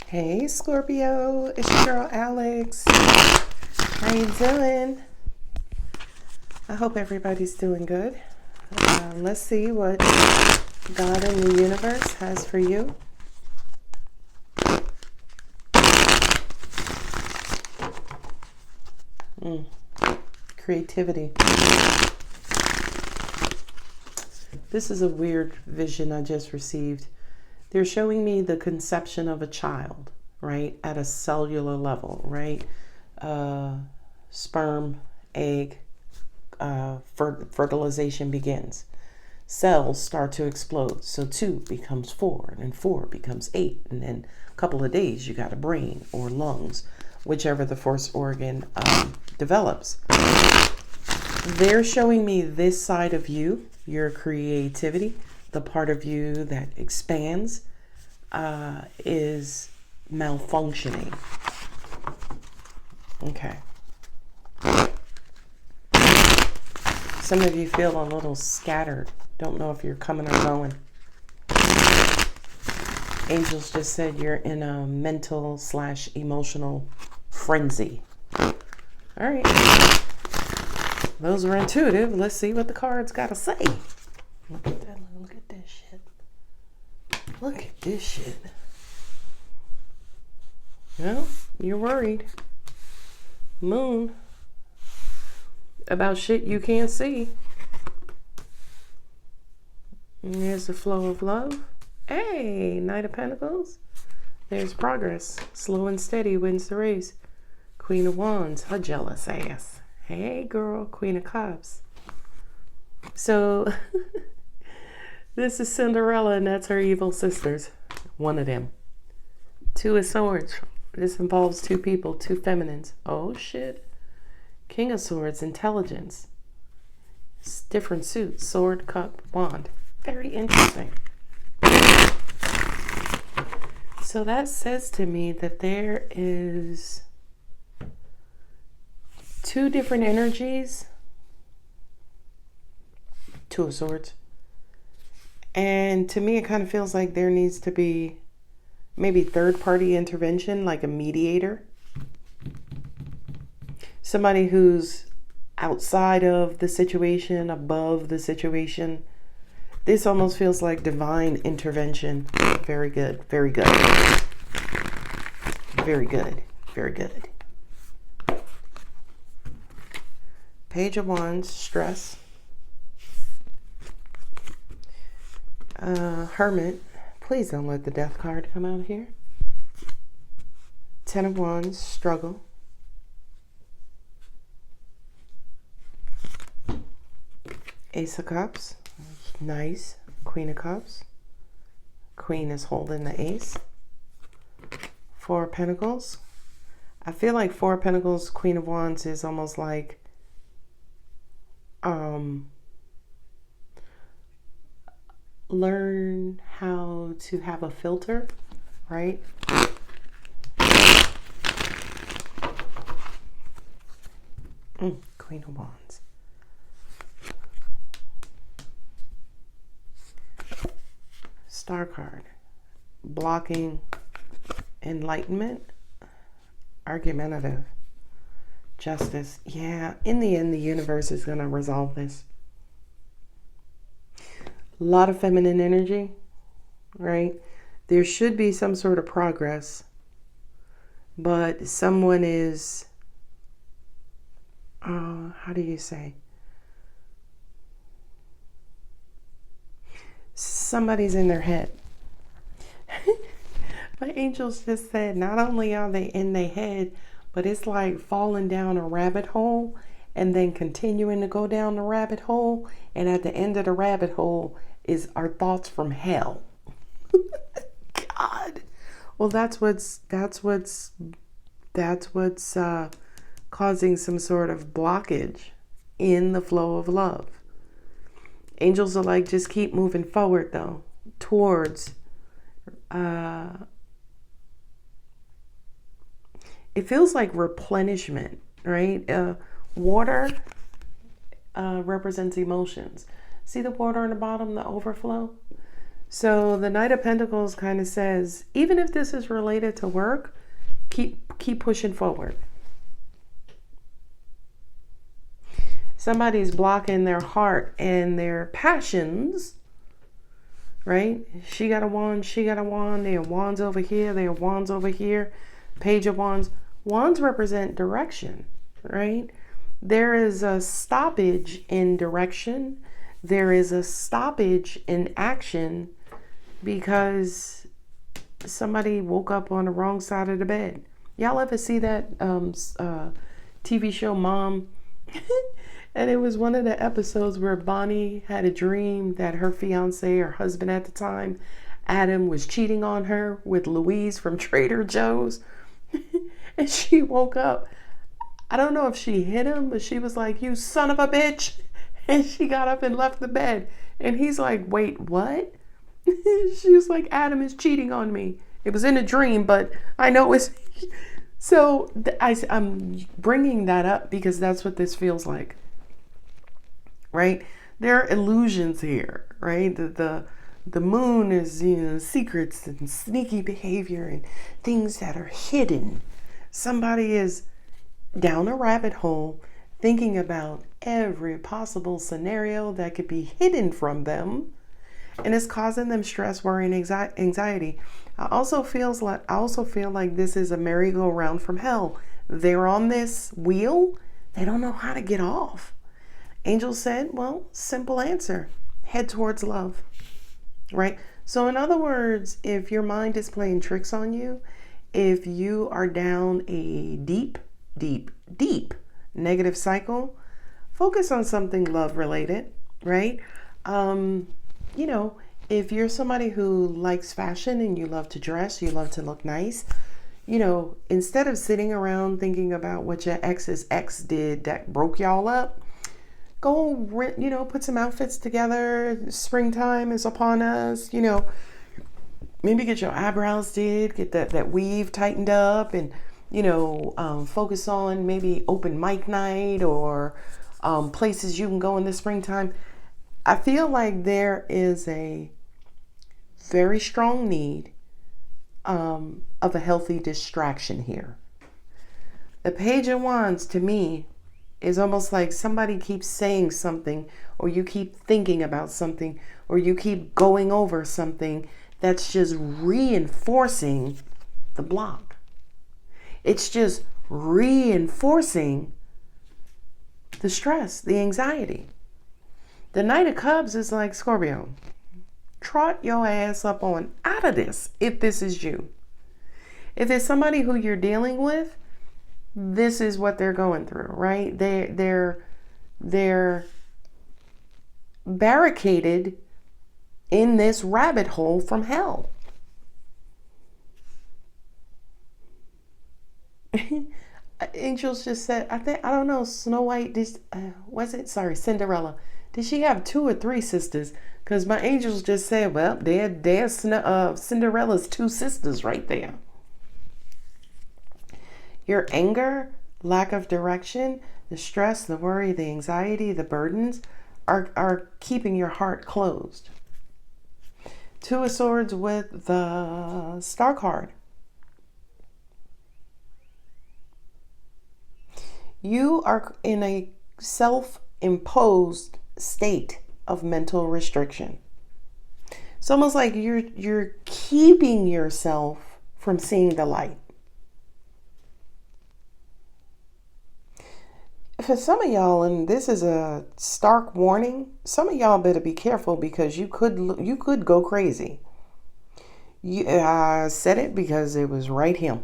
Hey Scorpio, it's your girl Alex. How you doing? I hope everybody's doing good. Let's see what God and the universe has for you. Creativity. This is a weird vision I just received. They're showing me the conception of a child, right? At a cellular level, right? Sperm, egg, fertilization begins. Cells start to explode. So 2 becomes 4, and then 4 becomes 8. And then a couple of days, you got a brain or lungs, whichever the first organ develops. They're showing me this side of you, your creativity, the part of you that expands, is malfunctioning. Okay. Some of you feel a little scattered. Don't know if you're coming or going. Angels just said you're in a mental/emotional frenzy. All right. Those were intuitive. Let's see what the cards got to say. Look at that. Look at this shit. Look at this shit. Well, you're worried. Moon. About shit you can't see. And there's the flow of love. Hey, Knight of Pentacles. There's progress. Slow and steady wins the race. Queen of Wands. Her jealous ass. Hey, girl. Queen of Cups. So, this is Cinderella, and that's her evil sisters. One of them. 2 of Swords. This involves 2 people, 2 feminines. Oh, shit. King of Swords, intelligence. Different suits. Sword, cup, wand. Very interesting. So that says to me that there is 2 different energies. 2 of Swords. And to me, it kind of feels like there needs to be maybe third-party intervention, like a mediator. Somebody who's outside of the situation, above the situation. This almost feels like divine intervention. Very good. Very good. Very good. Very good. Page of Wands, stress. Hermit. Please don't let the death card come out here. 10 of Wands, struggle. Ace of Cups, nice. Queen of Cups. Queen is holding the ace. 4 of Pentacles. I feel like 4 of Pentacles, Queen of Wands is almost like learn how to have a filter, right? Queen of Wands. Star card. Blocking enlightenment. Argumentative. Justice. Yeah, in the end, the universe is going to resolve this. A lot of feminine energy, right? There should be some sort of progress, but someone is, how do you say? Somebody's in their head. My angels just said not only are they in their head, but it's like falling down a rabbit hole and then continuing to go down the rabbit hole. And at the end of the rabbit hole is our thoughts from hell. God. Well, that's what's causing some sort of blockage in the flow of love. Angels are like, just keep moving forward, though, towards, it feels like replenishment, right? Water represents emotions. See the water on the bottom, the overflow? So the Knight of Pentacles kind of says, even if this is related to work, keep pushing forward. Somebody's blocking their heart and their passions, right? She got a wand, she got a wand. There are wands over here, there are wands over here. Page of Wands. Wands represent direction, right? There is a stoppage in direction. There is a stoppage in action because somebody woke up on the wrong side of the bed. Y'all ever see that TV show Mom? And it was one of the episodes where Bonnie had a dream that her fiance or husband at the time, Adam, was cheating on her with Louise from Trader Joe's. And she woke up. I don't know if she hit him, but she was like, "You son of a bitch." And she got up and left the bed. And he's like, "Wait, what?" She was like, "Adam is cheating on me." It was in a dream, but I know it's... So I'm bringing that up because that's what this feels like. Right? There are illusions here, right? The moon is, secrets and sneaky behavior and things that are hidden. Somebody is down a rabbit hole thinking about every possible scenario that could be hidden from them, and it's causing them stress, worry, and anxiety. I also feel like this is a merry-go-round from hell. They're on this wheel. They don't know how to get off. Angel said, well, simple answer. Head towards love, right? So in other words, if your mind is playing tricks on you, if you are down a deep, deep, deep negative cycle, focus on something love related, right? If you're somebody who likes fashion and you love to dress, you love to look nice, instead of sitting around thinking about what your ex's ex did that broke y'all up, go rent, put some outfits together. Springtime is upon us, maybe get your eyebrows did, get that weave tightened up, and, focus on maybe open mic night or places you can go in the springtime. I feel like there is a very strong need of a healthy distraction here. The Page of Wands, to me, is almost like somebody keeps saying something, or you keep thinking about something, or you keep going over something that's just reinforcing the block. It's just reinforcing the stress, the anxiety. The Knight of Cups is like, Scorpio, trot your ass up on out of this if this is you. If it's somebody who you're dealing with, this is what they're going through, right? They're barricaded in this rabbit hole from hell. Angels just said, I don't know, Snow White, Cinderella. Did she have 2 or 3 sisters? Because my angels just said, well, there's Cinderella's 2 sisters right there. Your anger, lack of direction, the stress, the worry, the anxiety, the burdens are keeping your heart closed. 2 of Swords with the Star card. You are in a self-imposed state of mental restriction. It's almost like you're keeping yourself from seeing the light. For some of y'all, and this is a stark warning, some of y'all better be careful because you could go crazy. I said it because it was right here.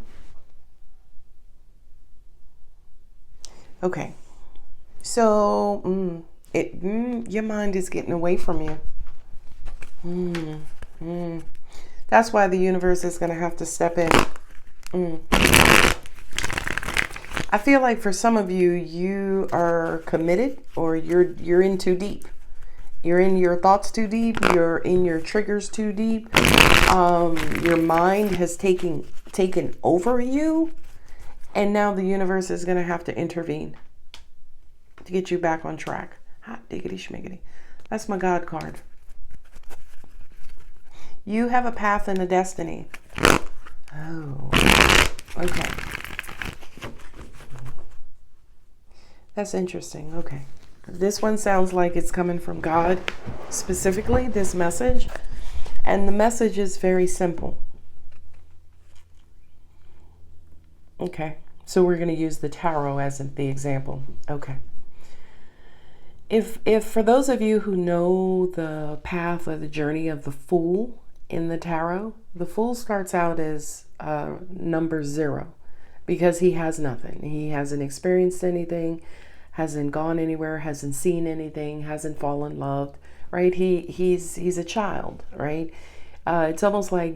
Okay, so your mind is getting away from you. That's why the universe is going to have to step in. I feel like for some of you, you are committed, or you're in too deep. You're in your thoughts too deep. You're in your triggers too deep. Your mind has taken over you. And now the universe is going to have to intervene to get you back on track. Hot diggity schmiggity. That's my God card. You have a path and a destiny. Oh, okay. That's interesting. Okay. This one sounds like it's coming from God, specifically, this message. And the message is very simple. Okay. So we're going to use the tarot as the example. Okay. If for those of you who know the path or the journey of the Fool in the tarot, the Fool starts out as number 0 because he has nothing. He hasn't experienced anything, hasn't gone anywhere, hasn't seen anything, hasn't fallen in love, right? He's a child, right? It's almost like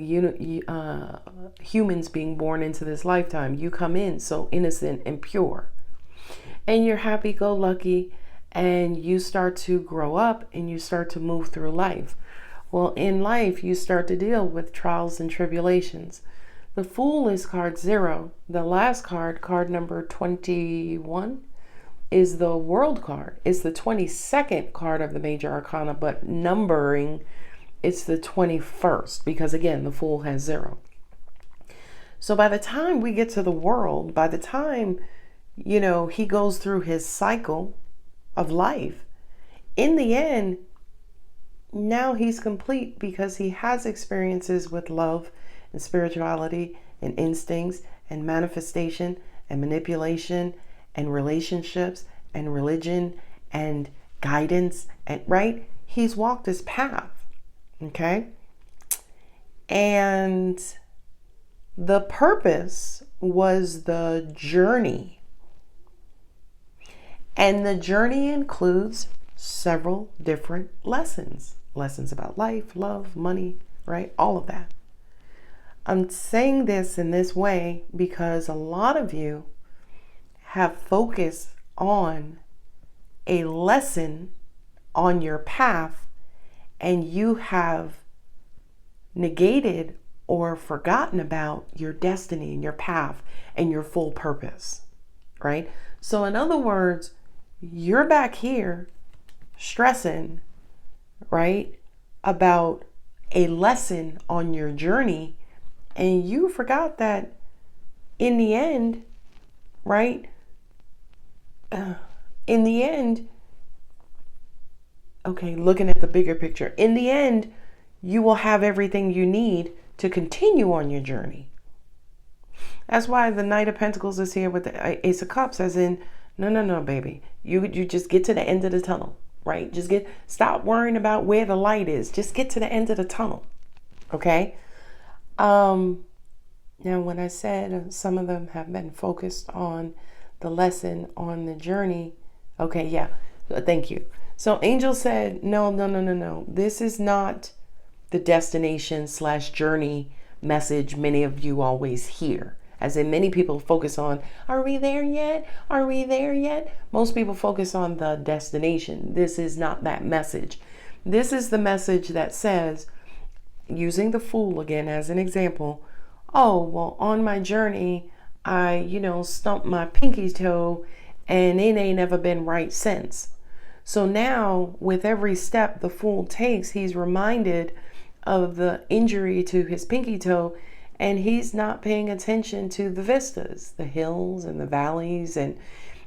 humans being born into this lifetime. You come in so innocent and pure, and you're happy-go-lucky, and you start to grow up and you start to move through life. Well, in life, you start to deal with trials and tribulations. The Fool is card 0. The last card, card number 21, is the World card. It's the 22nd card of the Major Arcana, but numbering, it's the 21st because, again, the Fool has 0. So by the time we get to the World, by the time, he goes through his cycle of life, in the end, now he's complete because he has experiences with love and spirituality and instincts and manifestation and manipulation and relationships and religion and guidance, and right? He's walked his path. Okay? And the purpose was the journey. And the journey includes several different lessons. Lessons about life, love, money, right? All of that. I'm saying this in this way because a lot of you have focused on a lesson on your path, and you have negated or forgotten about your destiny and your path and your full purpose, right? So in other words, you're back here stressing, right, about a lesson on your journey, and you forgot that in the end, right, in the end, okay, looking at the bigger picture, in the end, you will have everything you need to continue on your journey. That's why the Knight of Pentacles is here with the Ace of Cups, as in, no, baby. You just get to the end of the tunnel, right? Stop worrying about where the light is. Just get to the end of the tunnel, okay? Now, when I said some of them have been focused on the lesson on the journey, okay, yeah, thank you. So Angel said, no. This is not the destination / journey message many of you always hear. As in, many people focus on, are we there yet? Are we there yet? Most people focus on the destination. This is not that message. This is the message that says, using the Fool again as an example, oh, well, on my journey, I, stumped my pinky toe and it ain't never been right since. So now, with every step the Fool takes, he's reminded of the injury to his pinky toe, and he's not paying attention to the vistas, the hills and the valleys, and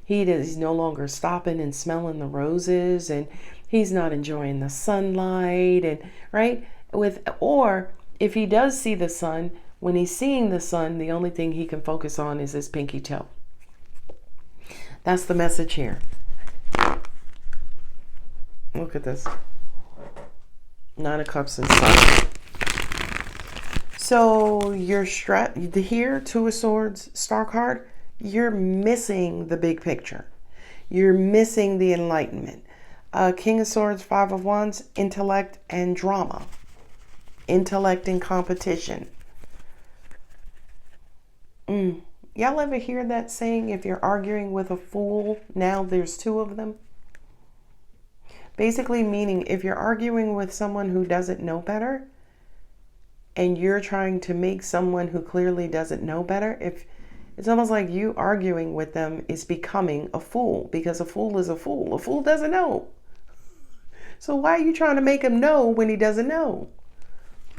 he's no longer stopping and smelling the roses, and he's not enjoying the sunlight, and right? Or if he does see the sun, when he's seeing the sun, the only thing he can focus on is his pinky toe. That's the message here. Look at this. 9 of Cups and Sun. So you're here, 2 of Swords, Star card, you're missing the big picture. You're missing the enlightenment. King of Swords, 5 of Wands, intellect and drama. Intellect and competition. Y'all ever hear that saying, if you're arguing with a fool, now there's 2 of them? Basically meaning, if you're arguing with someone who doesn't know better, and you're trying to make someone who clearly doesn't know better, if it's almost like you arguing with them is becoming a fool, because a fool is a fool. A fool doesn't know. So why are you trying to make him know when he doesn't know?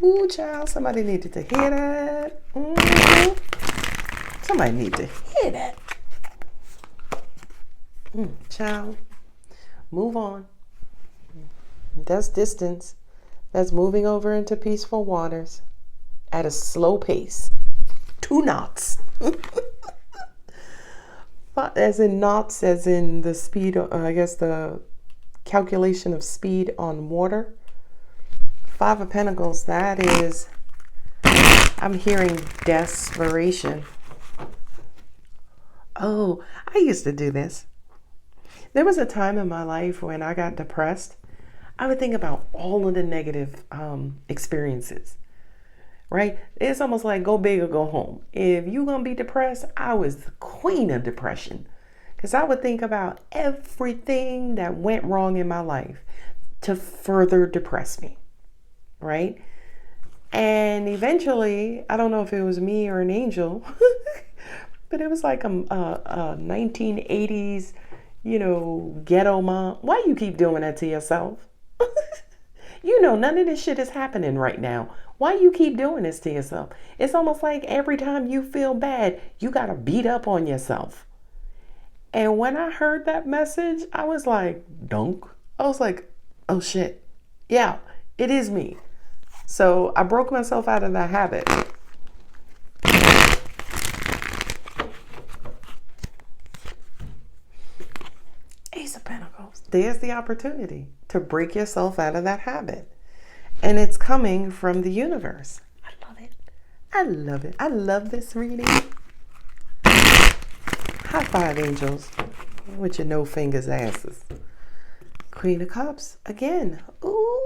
Ooh, child, somebody needed to hear that. Mm-hmm. Somebody need to hear that. Child, move on. That's distance. That's moving over into peaceful waters at a slow pace. 2 knots. As in knots, as in the speed, I guess the calculation of speed on water. 5 of Pentacles, that is, I'm hearing desperation. Oh, I used to do this. There was a time in my life when I got depressed. I would think about all of the negative experiences, right? It's almost like go big or go home. If you're going to be depressed, I was the queen of depression because I would think about everything that went wrong in my life to further depress me, right? And eventually, I don't know if it was me or an angel, but it was like a 1980s, ghetto mom. Why you keep doing that to yourself? None of this shit is happening right now. Why you keep doing this to yourself? It's almost like every time you feel bad, you got to beat up on yourself. And when I heard that message, I was like, dunk. I was like, oh shit. Yeah, it is me. So I broke myself out of that habit. Ace of Pentacles. There's the opportunity to break yourself out of that habit. And it's coming from the universe. I love it. I love it. I love this reading. High five, angels. With your no fingers asses. Queen of Cups. Again. Ooh.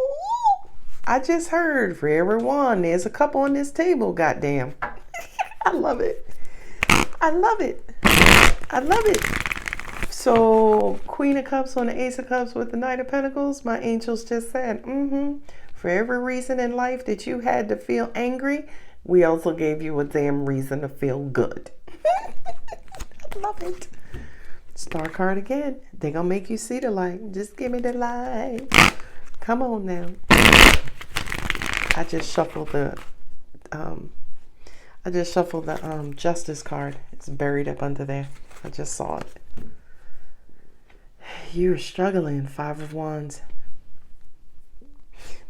I just heard for everyone, there's a couple on this table, goddamn. I love it. I love it. I love it. So, Queen of Cups on the Ace of Cups with the Knight of Pentacles, my angels just said, for every reason in life that you had to feel angry, we also gave you a damn reason to feel good. I love it. Star card again. They're going to make you see the light. Just give me the light. Come on now. I just shuffled the Justice card. It's buried up under there. I just saw it. You're struggling, 5 of Wands.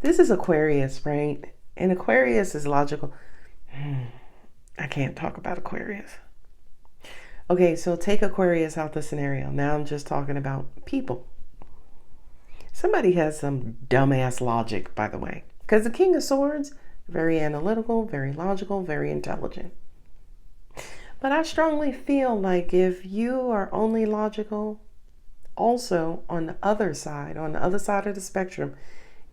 This is Aquarius, right? And Aquarius is logical. I can't talk about Aquarius. Okay, so take Aquarius out the scenario. Now I'm just talking about people. Somebody has some dumbass logic, by the way. Because the King of Swords, very analytical, very logical, very intelligent. But I strongly feel like if you are only logical, also on the other side of the spectrum,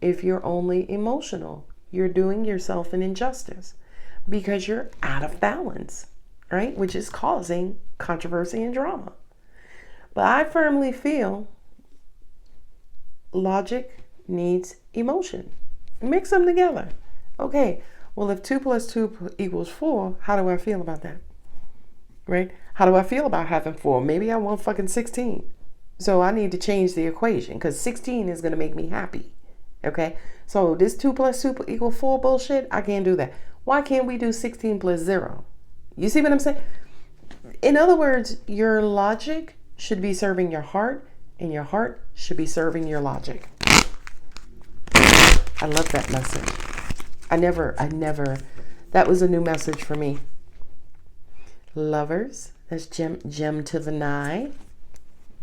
if you're only emotional, you're doing yourself an injustice because you're out of balance, right? Which is causing controversy and drama. But I firmly feel logic needs emotion. Mix them together. Okay, well, if 2 + 2 = 4, how do I feel about that? Right? How do I feel about having 4? Maybe I want fucking 16. So I need to change the equation because 16 is going to make me happy. Okay? So this 2 + 2 = 4 bullshit, I can't do that. Why can't we do 16 + 0? You see what I'm saying? In other words, your logic should be serving your heart and your heart should be serving your logic. I love that message. I never, that was a new message for me. Lovers, that's gem to the 9.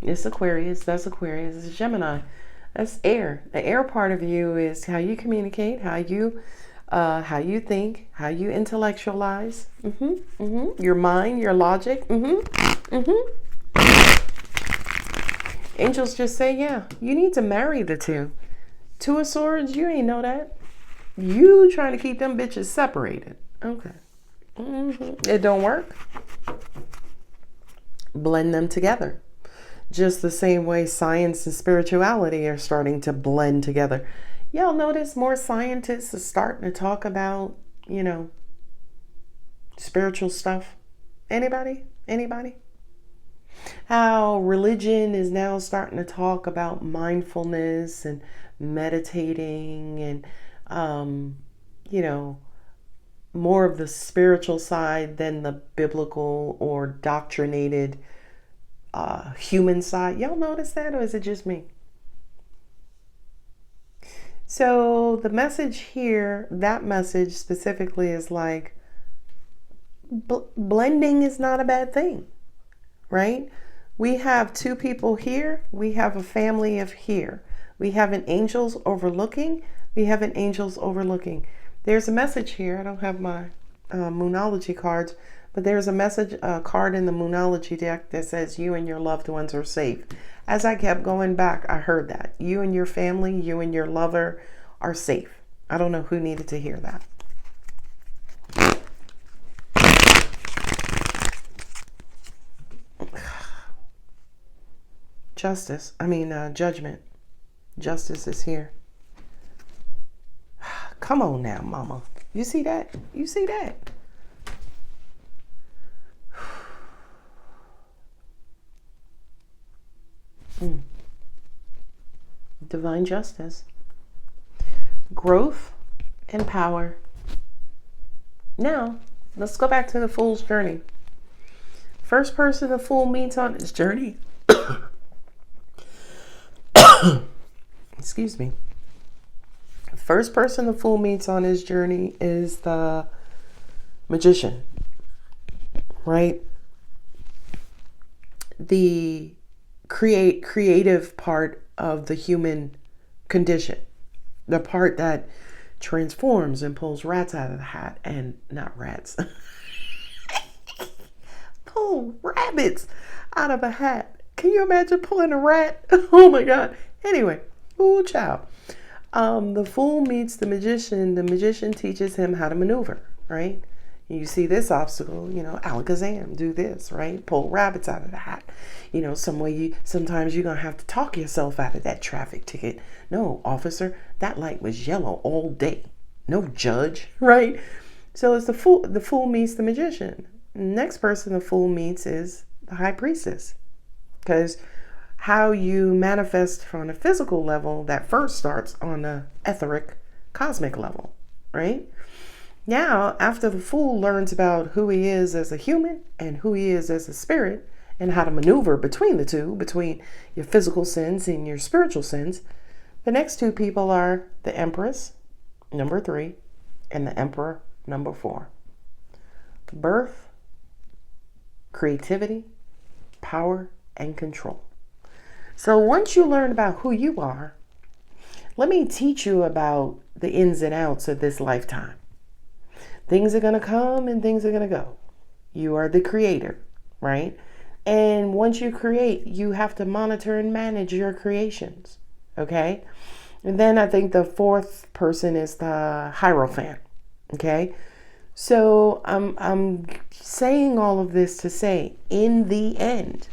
It's Aquarius, that's Aquarius, it's Gemini. That's air. The air part of you is how you communicate, how you think, how you intellectualize. Your mind, your logic. Angels just say, yeah, you need to marry the 2. 2 of Swords, you ain't know that. You trying to keep them bitches separated. Okay. It don't work. Blend them together. Just the same way science and spirituality are starting to blend together. Y'all notice more scientists are starting to talk about, spiritual stuff? Anybody? How religion is now starting to talk about mindfulness and meditating and you know, more of the spiritual side than the biblical or doctrinated human side. Y'all notice that, or is it just me? So the message here, that message specifically is like, blending is not a bad thing, right? We have two people here. We have a family of here. We have an angels overlooking. We have an angels overlooking. There's a message here. I don't have my Moonology cards, but there's a message card in the Moonology deck that says you and your loved ones are safe. As I kept going back, I heard that. You and your family, you and your lover are safe. I don't know who needed to hear that. Judgment. Justice is here. Come on now, mama. You see that? You see that? Divine justice. Growth and power. Now, let's go back to the Fool's journey. First person the Fool meets on his journey. Excuse me. First person the Fool meets on his journey is the Magician, right? The creative part of the human condition, the part that transforms and pulls rats out of the hat, and not rats, pull rabbits out of a hat. Can you imagine pulling a rat? Oh my God. Anyway, ooh, child. The Fool meets the Magician. The Magician teaches him how to maneuver, right? You see this obstacle, alakazam, do this, right? Pull rabbits out of the hat. Sometimes you're going to have to talk yourself out of that traffic ticket. No, officer, that light was yellow all day. No, judge, right? So it's the Fool meets the Magician. Next person the Fool meets is the High Priestess. Because how you manifest on a physical level, that first starts on the etheric, cosmic level, right? Now, after the Fool learns about who he is as a human and who he is as a spirit, and how to maneuver between the two, between your physical sins and your spiritual sins, the next two people are the Empress, number 3, and the Emperor, number 4. Birth, creativity, power, and control. So once you learn about who you are, let me teach you about the ins and outs of this lifetime. Things are going to come and things are going to go. You are the creator, right? And once you create, you have to monitor and manage your creations, okay? And then I think the fourth person is the Hierophant, okay? So I'm saying all of this to say, in the end,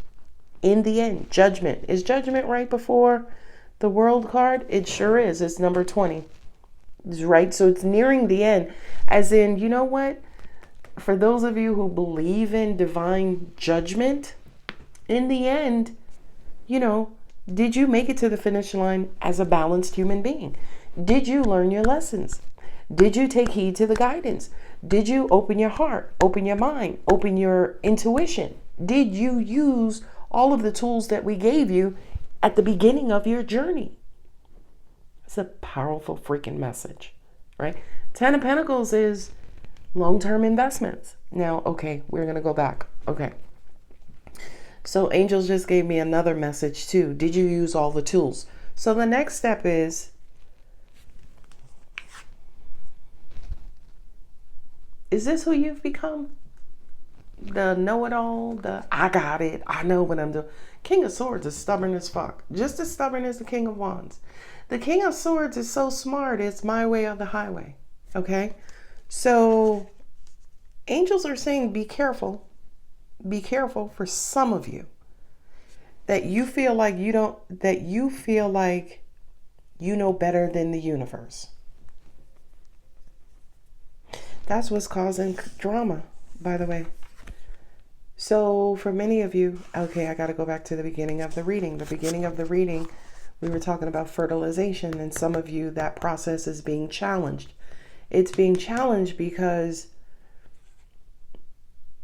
judgment. Is judgment right before the World card? It sure is. It's number 20. Right? So it's nearing the end. As in, you know what? For those of you who believe in divine judgment, in the end, did you make it to the finish line as a balanced human being? Did you learn your lessons? Did you take heed to the guidance? Did you open your heart, open your mind, open your intuition? Did you use all of the tools that we gave you at the beginning of your journey? It's a powerful freaking message, right? 10 of Pentacles is long-term investments. Now, okay, we're going to go back. Okay. So angels just gave me another message too. Did you use all the tools? So the next step is this who you've become? The know-it-all, the I got it, I know what I'm doing. King of Swords is stubborn as fuck. Just as stubborn as the King of Wands. The King of Swords is so smart, it's my way or the highway. Okay? So angels are saying be careful. Be careful for some of you. That you feel like you know better than the universe. That's what's causing drama, by the way. So for many of you, okay, I got to go back to the beginning of the reading. The beginning of the reading, we were talking about fertilization, and some of you, that process is being challenged. It's being challenged because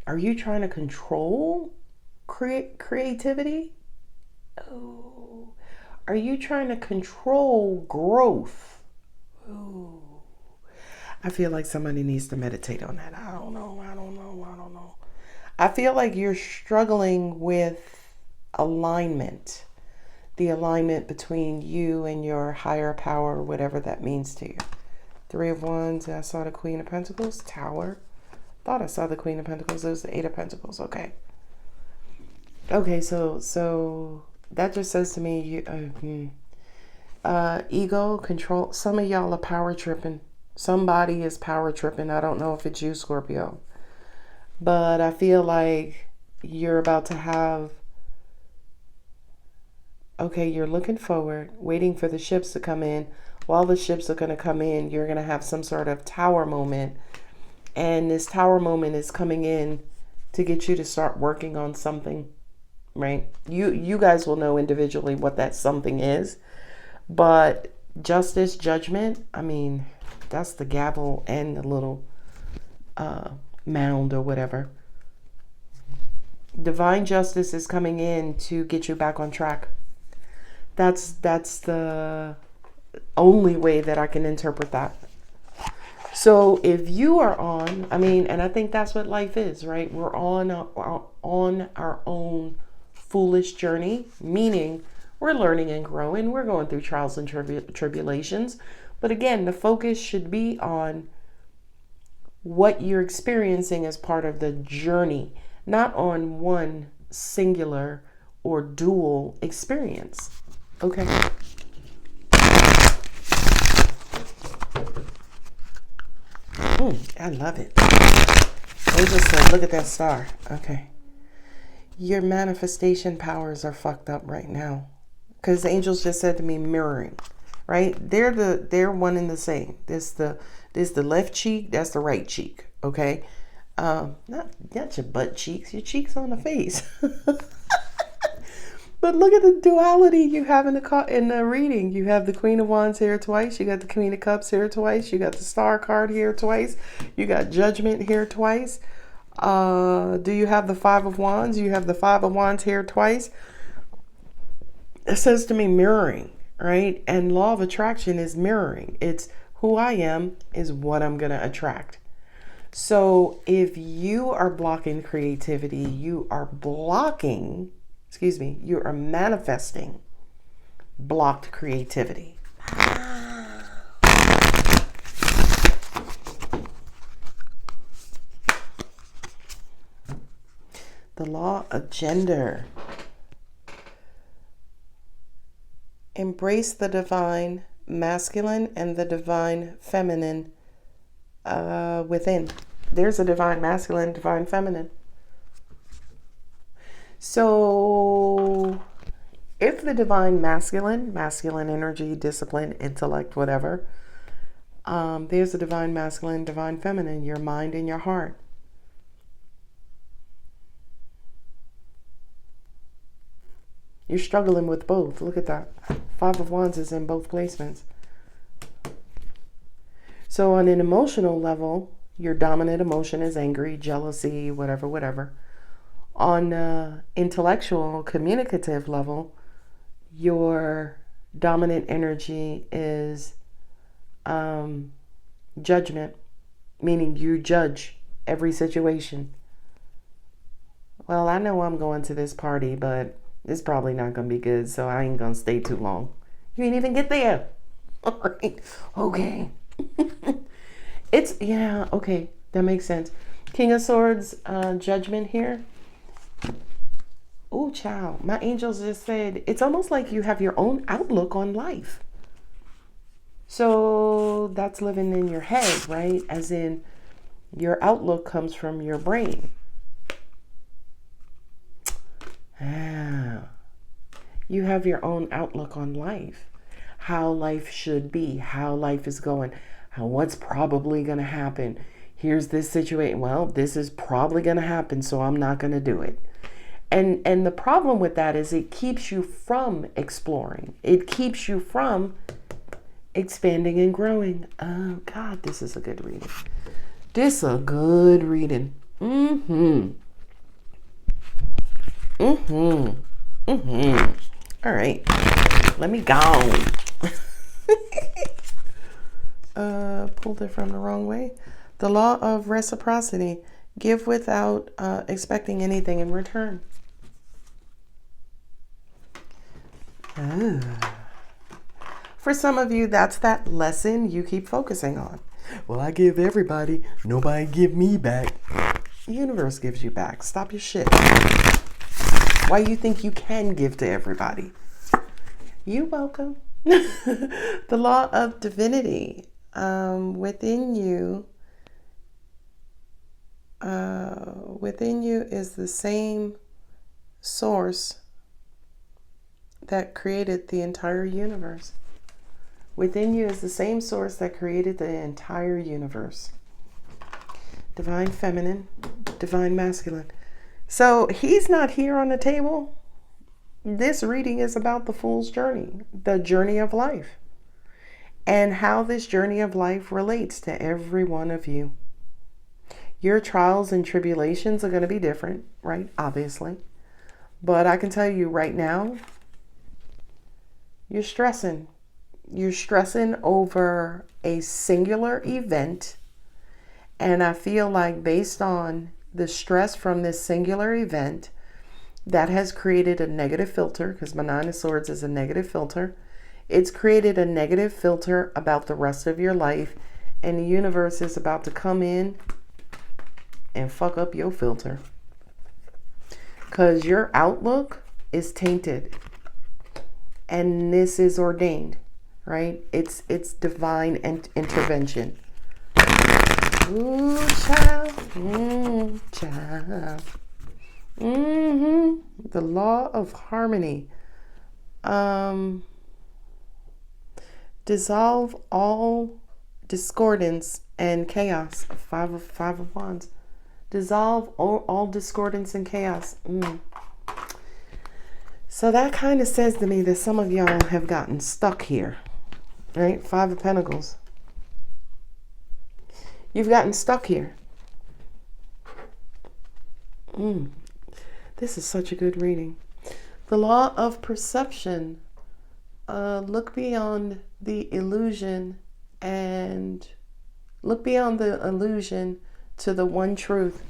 are you trying to control creativity? Oh. Are you trying to control growth? Oh. I feel like somebody needs to meditate on that. I don't know. I feel like you're struggling with alignment. The alignment between you and your higher power, whatever that means to you. Three of Wands. I saw the Queen of Pentacles. Tower. Thought I saw the Queen of Pentacles. It was the Eight of Pentacles. Okay. Okay, so that just says to me, ego, control. Some of y'all are power tripping. Somebody is power tripping. I don't know if it's you, Scorpio. But I feel like you're about to have, okay, you're looking forward, waiting for the ships to come in. While the ships are going to come in, you're going to have some sort of tower moment. And this tower moment is coming in to get you to start working on something, right? You guys will know individually what that something is. But justice, judgment, I mean, that's the gavel and the little mound or whatever. Divine justice is coming in to get you back on track. That's the only way that I can interpret that. So if you are on, I mean, and I think that's what life is, right? We're on our own foolish journey, meaning we're learning and growing. We're going through trials and tribulations. But again, the focus should be on what you're experiencing as part of the journey, not on one singular or dual experience. Okay. I love it. They just said, look at that star. Okay. Your manifestation powers are fucked up right now. Because the angels just said to me, mirroring. Right? They're one and the same. This the left cheek, that's the right cheek. Okay? Not your butt cheeks, your cheeks on the face. But look at the duality you have in the reading. You have the Queen of Wands here twice. You got the Queen of Cups here twice. You got the Star card here twice. You got Judgment here twice. Do you have the Five of Wands? You have the Five of Wands here twice. It says to me mirroring, right? And law of attraction is mirroring. It's who I am is what I'm going to attract. So if you are blocking creativity, you are manifesting blocked creativity. The law of gender. Embrace the divine masculine and the divine feminine within. There's a divine masculine, divine feminine. So if the divine masculine energy, discipline, intellect, whatever, there's a divine masculine, divine feminine, your mind and your heart. You're struggling with both. Look at that. Five of Wands is in both placements. So on an emotional level, your dominant emotion is angry, jealousy, whatever. On intellectual, communicative level, your dominant energy is judgment, meaning you judge every situation. Well, I know I'm going to this party, but it's probably not going to be good, so I ain't going to stay too long. You ain't even get there. All right. Okay. Okay. That makes sense. King of Swords, judgment here. Oh, child. My angels just said, it's almost like you have your own outlook on life. So that's living in your head, right? As in, your outlook comes from your brain. You have your own outlook on life, how life should be, how life is going, what's probably going to happen. Here's this situation. Well, this is probably going to happen, so I'm not going to do it. And the problem with that is it keeps you from exploring. It keeps you from expanding and growing. Oh, God, this is a good reading. This a good reading. Mm-hmm. Mm-hmm. Mm-hmm. All right. Let me go. Pulled it from the wrong way. The law of reciprocity. Give without expecting anything in return. Oh. For some of you, that's that lesson you keep focusing on. Well, I give everybody, nobody give me back. The universe gives you back. Stop your shit. Why you think you can give to everybody? You're welcome. The law of divinity. Within you is the same source that created the entire universe. Within you is the same source that created the entire universe. Divine feminine, divine masculine. So he's not here on the table. This reading is about the fool's journey, the journey of life, and how this journey of life relates to every one of you. Your trials and tribulations are going to be different, right? Obviously. But I can tell you right now, you're stressing. You're stressing over a singular event. And I feel like based on the stress from this singular event, that has created a negative filter, because my Nine of Swords is a negative filter. It's created a negative filter about the rest of your life. And the universe is about to come in and fuck up your filter. Because your outlook is tainted. And this is ordained. Right? It's divine intervention. Ooh, child. Child. The law of harmony. Dissolve all discordance and chaos. Five of Wands. Dissolve all discordance and chaos. So that kind of says to me that some of y'all have gotten stuck here. Right? Five of Pentacles. You've gotten stuck here. This is such a good reading. The law of perception. Look beyond the illusion and look beyond the illusion to the one truth.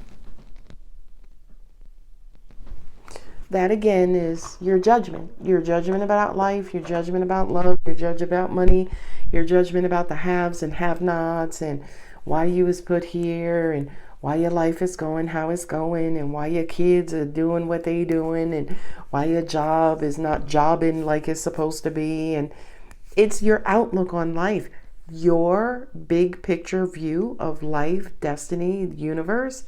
That again is your judgment. Your judgment about life, your judgment about love, your judgment about money, your judgment about the haves and have-nots, and why you was put here, and why your life is going how it's going, and why your kids are doing what they doing, and why your job is not jobbing like it's supposed to be. And it's your outlook on life. Your big picture view of life, destiny, universe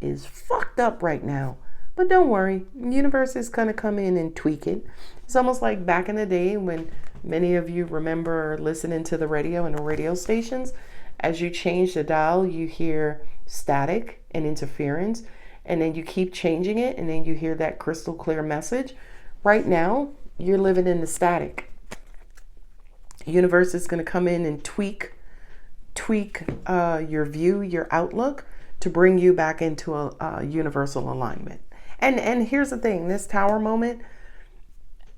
is fucked up right now. But don't worry, the universe is going to come in and tweak it. It's almost like back in the day when many of you remember listening to the radio and the radio stations. As you change the dial, you hear static and interference, and then you keep changing it, and then you hear that crystal clear message. Right now, you're living in the static. The universe is going to come in and tweak your view, your outlook, to bring you back into a universal alignment. And here's the thing, this tower moment,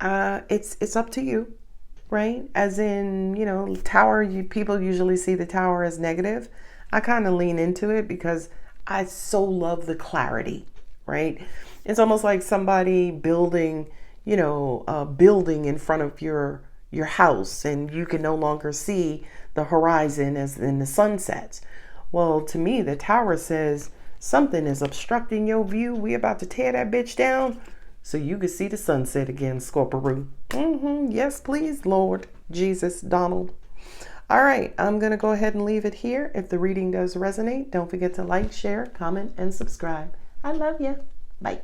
it's up to you, right? As in, you know, tower, people usually see the tower as negative. I kind of lean into it because I so love the clarity, right? It's almost like somebody building, you know, a building in front of your house, and you can no longer see the horizon as in the sunsets. Well, to me, the tower says something is obstructing your view. We about to tear that bitch down so you can see the sunset again, Scorpio. Yes, please, Lord Jesus, Donald. All right, I'm going to go ahead and leave it here. If the reading does resonate, don't forget to like, share, comment, and subscribe. I love you. Bye.